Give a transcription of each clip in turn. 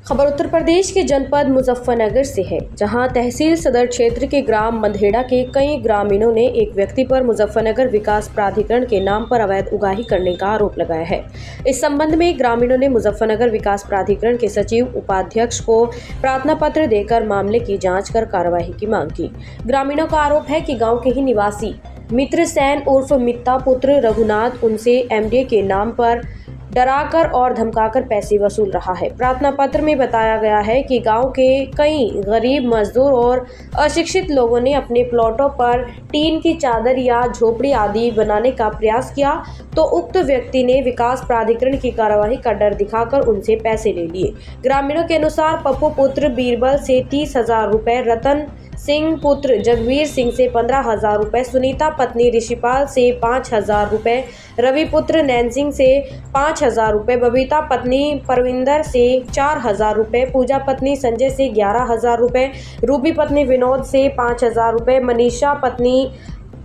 खबर उत्तर प्रदेश के जनपद मुजफ्फरनगर से है, जहां तहसील सदर क्षेत्र के ग्राम मंधेड़ा के कई ग्रामीणों ने एक व्यक्ति पर मुजफ्फरनगर विकास प्राधिकरण के नाम पर अवैध उगाही करने का आरोप लगाया है। इस संबंध में ग्रामीणों ने मुजफ्फरनगर विकास प्राधिकरण के सचिव उपाध्यक्ष को प्रार्थना पत्र देकर मामले की जाँच कर कार्यवाही की मांग की। ग्रामीणों का आरोप है कि गाँव के ही निवासी मित्र सेन उर्फ मित्ता पुत्र रघुनाथ उनसे एमडीए के नाम पर डराकर और धमकाकर पैसे वसूल रहा है। प्रार्थना पत्र में बताया गया है कि गांव के कई गरीब मजदूर और अशिक्षित लोगों ने अपने प्लॉटों पर टीन की चादर या झोपड़ी आदि बनाने का प्रयास किया, तो उक्त व्यक्ति ने विकास प्राधिकरण की कार्यवाही का डर दिखाकर उनसे पैसे ले लिए। ग्रामीणों के अनुसार पप्पू पुत्र बीरबल से 30,000 रुपए, रतन सिंह पुत्र जगवीर सिंह से 15,000 रुपए, सुनीता पत्नी ऋषिपाल से 5,000 रुपए, रवि पुत्र नैन सिंह से 5,000 रुपए, बबीता पत्नी परविंदर से 4,000 रुपए, पूजा पत्नी संजय से 11,000 रुपए, रूबी पत्नी विनोद से 5,000 रुपए, मनीषा पत्नी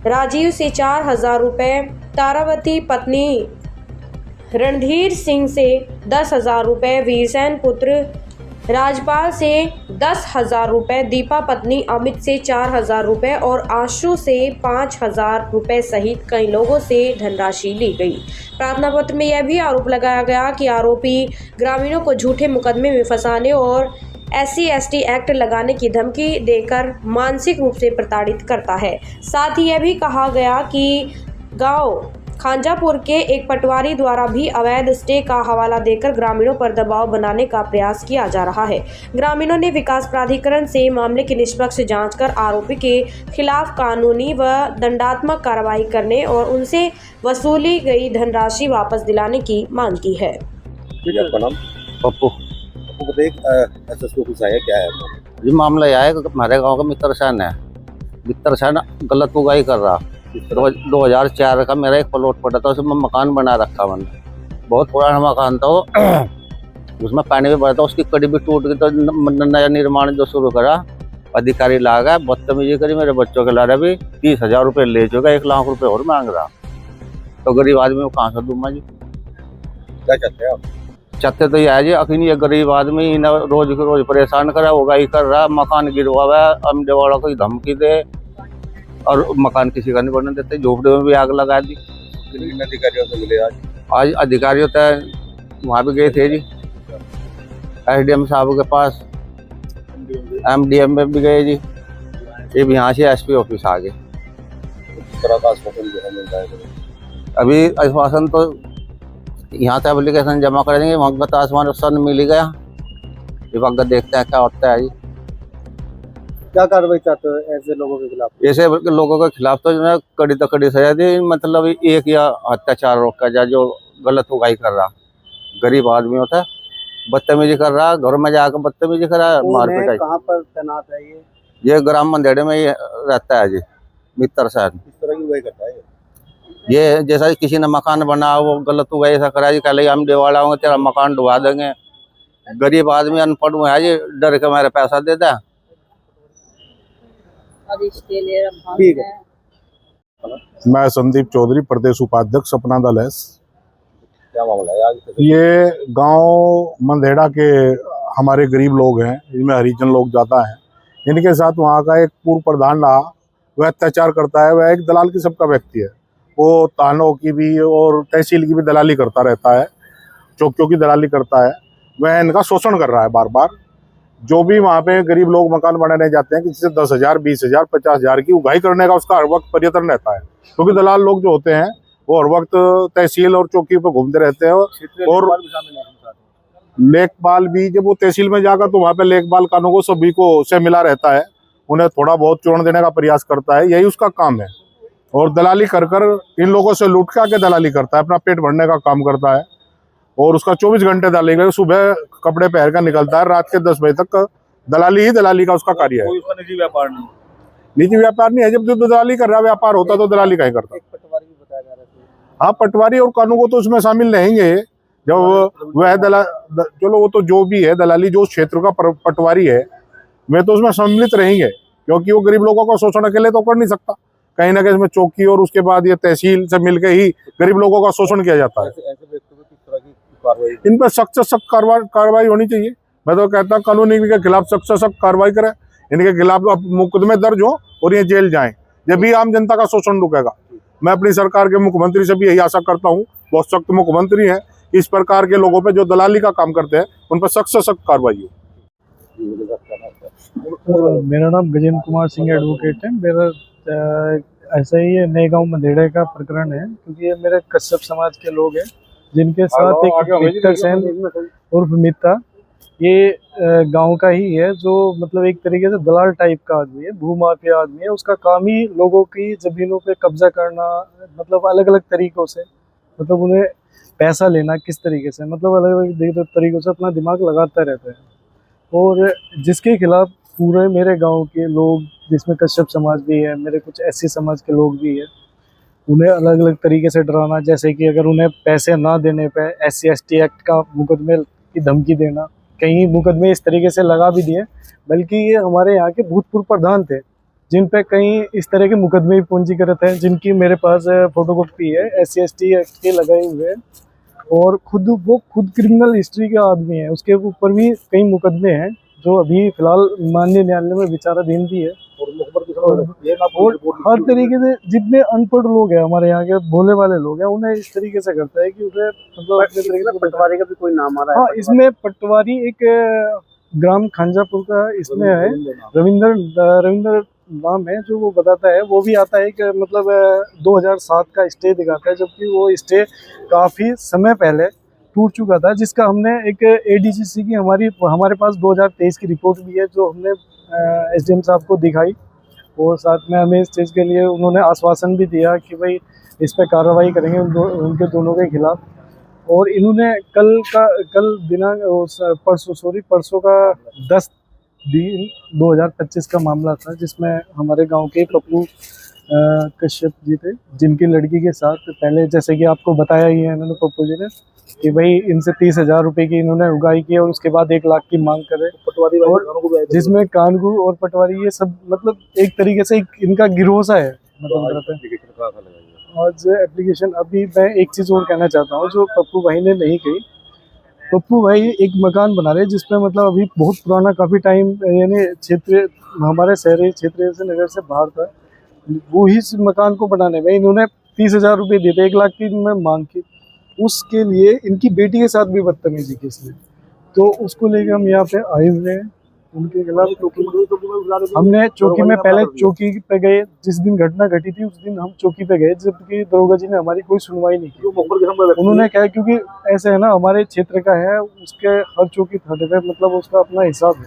राजीव से 4,000 रुपए, तारावती पत्नी रणधीर सिंह से 10,000 रुपए, वीरसेन पुत्र राजपाल से 10,000 रुपए, दीपा पत्नी अमित से 4,000 रुपए और आशु से 5,000 रुपए सहित कई लोगों से धनराशि ली गई। प्रार्थना पत्र में यह भी आरोप लगाया गया कि आरोपी ग्रामीणों को झूठे मुकदमे में फंसाने और SC/ST एक्ट लगाने की धमकी देकर मानसिक रूप से प्रताड़ित करता है। साथ ही यह भी कहा गया कि गांव खांजापुर के एक पटवारी द्वारा भी अवैध स्टे का हवाला देकर ग्रामीणों पर दबाव बनाने का प्रयास किया जा रहा है। ग्रामीणों ने विकास प्राधिकरण से मामले की निष्पक्ष जांच कर आरोपी के खिलाफ कानूनी व दंडात्मक कार्रवाई करने और उनसे वसूली गई धनराशि वापस दिलाने की मांग की है। पप्पू क्या है ये मामला? यह है कि हमारे गांव का मित्र सेन गलत उगाही कर रहा। 2004 का मेरा एक प्लॉट पड़ा था, उसमें मकान बना रखा मैंने, बहुत पुराना मकान था वो। उसमें पानी भी भरा था, उसकी कड़ी भी टूट गई, तो नया निर्माण जो शुरू करा अधिकारी ला गया, बदतमीजी करी, मेरे बच्चों के लारे भी 30,000 रुपये ले चुका, 1 लाख रुपए और मांग रहा। तो गरीब आदमी को कहाँ से दूंगा जी? क्या चाहते हैं आप? चाहते तो यह है जी, अखिन ये गरीब आदमी रोज के रोज परेशान करा, उगाही कर रहा, मकान गिरवा हुआ है, अमडे वालों को धमकी दे और मकान किसी का नहीं बनने देते, झोपड़े में भी आग लगा दी। अधिकारियों से मिले आज अधिकारियों तक वहाँ भी गए थे जी, SDM साहब के पास, MDM में भी गए जी, ये यहाँ से SP ऑफिस आ गए। अभी आश्वासन तो यहाँ से एप्लीकेशन जमा करेंगे, वक्त आश्वासन मिल गया, ये वक्त देखते हैं क्या होता है जी। क्या कार्रवाई चाहते हो ऐसे लोगों के खिलाफ? ऐसे लोगों के खिलाफ तो जो है कड़ी तो कड़ी सजा दी, मतलब एक या अत्याचार रोका जाए जो गलत उगाही कर रहा, गरीब आदमी होता है, बदतमीजी कर रहा, घर में जाकर बदतमीजी कर रहा, मारपीट। कहाँ पर तैनात है ये ग्राम मंधेड़े में ही रहता है जी, मित्र सेन। किस तरह की उगाही करता है ये जैसा किसी ने मकान बना वो गलत उगाही ऐसा करा जी, कल हम देवाड़ा होंगे तेरा मकान डुबा देंगे। गरीब आदमी अनपढ़ में है जी, डर के मेरा पैसा देता है। ठीक है। मैं संदीप चौधरी, प्रदेश उपाध्यक्ष अपना दल है। क्या मामला है आज? ये गांव मंधेड़ा के हमारे गरीब लोग हैं, इनमें हरिजन लोग ज़्यादा हैं। इनके साथ वहाँ का एक पूर्व प्रधान रहा, वह अत्याचार करता है, वह एक दलाल किस्म का व्यक्ति है। वो थानों की भी और तहसील की भी दलाली करता रहता है, चौकियों की दलाली करता है। वह इनका शोषण कर रहा है बार बार। जो भी वहाँ पे गरीब लोग मकान बनाने जाते हैं, किसी से 10,000, 20,000, 50,000 की उगाही करने का उसका हर वक्त प्रयत्न रहता है, क्योंकि दलाल लोग जो होते हैं वो हर वक्त तहसील और चौकी पर घूमते रहते हैं। और लेखपाल भी, जब वो तहसील में जाकर तो वहाँ पे लेखपाल कानून को सभी को से मिला रहता है, उन्हें थोड़ा बहुत चूर्ण देने का प्रयास करता है, यही उसका काम है। और दलाली कर इन लोगों से लूट के आके दलाली करता है, अपना पेट भरने का काम करता है। और उसका 24 घंटे दलाली, सुबह कपड़े पहन कर निकलता है, रात के 10 बजे तक दलाली ही दलाली का उसका कार्य है। उसका निजी व्यापार नहीं? निजी व्यापार नहीं है, जब जो दलाली कर रहा व्यापार होता तो दलाली का ही करता। पटवारी भी बताया जा रहा है। हाँ, पटवारी और कानून को तो उसमें शामिल रहेंगे। जब वह चलो वो तो जो भी है दलाली, जो क्षेत्र का पटवारी है वे तो उसमें सम्मिलित रहेंगे, क्योंकि वो गरीब लोगों का शोषण अकेले तो कर नहीं सकता। कहीं ना कहीं इसमें चौकी और उसके बाद ये तहसील से मिलकर ही गरीब लोगों का शोषण किया जाता है। ऐसे व्यक्तियों को किस तरह की कार्रवाई? इन पर सख्त से सख्त कार्रवाई होनी चाहिए। मैं तो कहता हूँ कानून इनके खिलाफ सख्त से सख्त कार्रवाई करे, इनके खिलाफ अब मुकदमे दर्ज हो और ये जेल जाएं, जब भी आम जनता का शोषण रुकेगा। मैं अपनी सरकार के मुख्यमंत्री से भी यही आशा करता हूँ, बहुत सख्त मुख्यमंत्री हैं, इस प्रकार के लोगों पे जो दलाली का काम करते हैं उन पर सख्त से सख्त कार्रवाई हो। मेरा नाम गजेंद्र कुमार सिंह एडवोकेट है। मेरा ऐसा ही है, नए गांव मंदेड़े का प्रकरण है, क्योंकि ये मेरे कश्यप समाज के लोग हैं जिनके साथ एक मित्तर सेन उर्फ मित्ता, ये गांव का ही है, जो मतलब एक तरीके से दलाल टाइप का आदमी है, भूमाफिया आदमी है। उसका काम ही लोगों की ज़मीनों पे कब्जा करना, मतलब अलग अलग तरीक़ों से, मतलब उन्हें पैसा लेना किस तरीके से, मतलब अलग अलग तरीक़ों से अपना दिमाग लगाता रहता है। और जिसके खिलाफ पूरे मेरे गांव के लोग, जिसमें कश्यप समाज भी है, मेरे कुछ एससी समाज के लोग भी है, उन्हें अलग अलग तरीके से डराना, जैसे कि अगर उन्हें पैसे ना देने पे SC/ST एक्ट का मुकदमे की धमकी देना। कई मुकदमे इस तरीके से लगा भी दिए, बल्कि ये हमारे यहाँ के भूतपूर्व प्रधान थे जिन पे कई इस तरह के मुकदमे भी पंजीकृत हैं, जिनकी मेरे पास फोटोकॉपी है, SC/ST एक्ट के लगाए हुए हैं। और वो खुद क्रिमिनल हिस्ट्री का आदमी है, उसके ऊपर भी कई मुकदमे हैं जो अभी फिलहाल माननीय न्यायालय में विचाराधीन भी है। और हर तरीके से जितने अनपढ़ लोग हैं हमारे यहाँ के, भोले वाले लोग हैं, उन्हें इस तरीके से करता है कि उन्हें मतलब अपने तरीके से। पटवारी का भी कोई नाम आ रहा है? हाँ, इसमें पटवारी एक ग्राम खांजापुर का इसमें है, रविंद्र नाम है, जो वो बताता है। वो भी आता है कि मतलब 2007 का स्टे दिखाता है, जबकि वो स्टे काफ़ी समय पहले टूट चुका था, जिसका हमने एक ADGC की हमारे पास 2023 की रिपोर्ट भी है, जो हमने SDM साहब को दिखाई। और साथ में हमें इस चीज़ के लिए उन्होंने आश्वासन भी दिया कि भाई इस पर कार्रवाई करेंगे उनके दोनों के खिलाफ। और इन्होंने परसों का 10/3/2025 का मामला था, जिसमें हमारे गांव के पप्पू कश्यप जी थे, जिनकी लड़की के साथ पहले, जैसे कि आपको बताया ही है इन्होंने, पप्पू जी ने, कि भाई इनसे 30,000 रुपये की इन्होंने उगाही की और उसके बाद 1 लाख की मांग करे, और जिसमें कानगू और पटवारी ये सब मतलब एक तरीके से इनका गिरोह सा है, मतलब। आज एप्लीकेशन, अभी मैं एक चीज़ और कहना चाहता हूँ जो पप्पू भाई ने नहीं कही। पप्पू भाई एक मकान बना रहे हैं जिसमें मतलब अभी बहुत पुराना, काफ़ी टाइम यानी क्षेत्र हमारे शहरी क्षेत्र से, नगर से बाहर था, वो ही मकान को बनाने में इन्होंने 30,000 रुपये दिए थे, 1 लाख की मैं मांग की। उसके लिए इनकी बेटी के साथ भी बदतमीजी की इसने, तो उसको लेकर हम यहाँ पे आए हुए हैं। उनके खिलाफ हमने चौकी में, पहले चौकी पे गए, जिस दिन घटना घटी थी उस दिन हम चौकी पे गए, जबकि दरोगा जी ने हमारी कोई सुनवाई नहीं की। उन्होंने कहा क्योंकि ऐसे है ना, हमारे क्षेत्र का है, उसके हर चौकी थाने पे मतलब उसका अपना हिसाब है।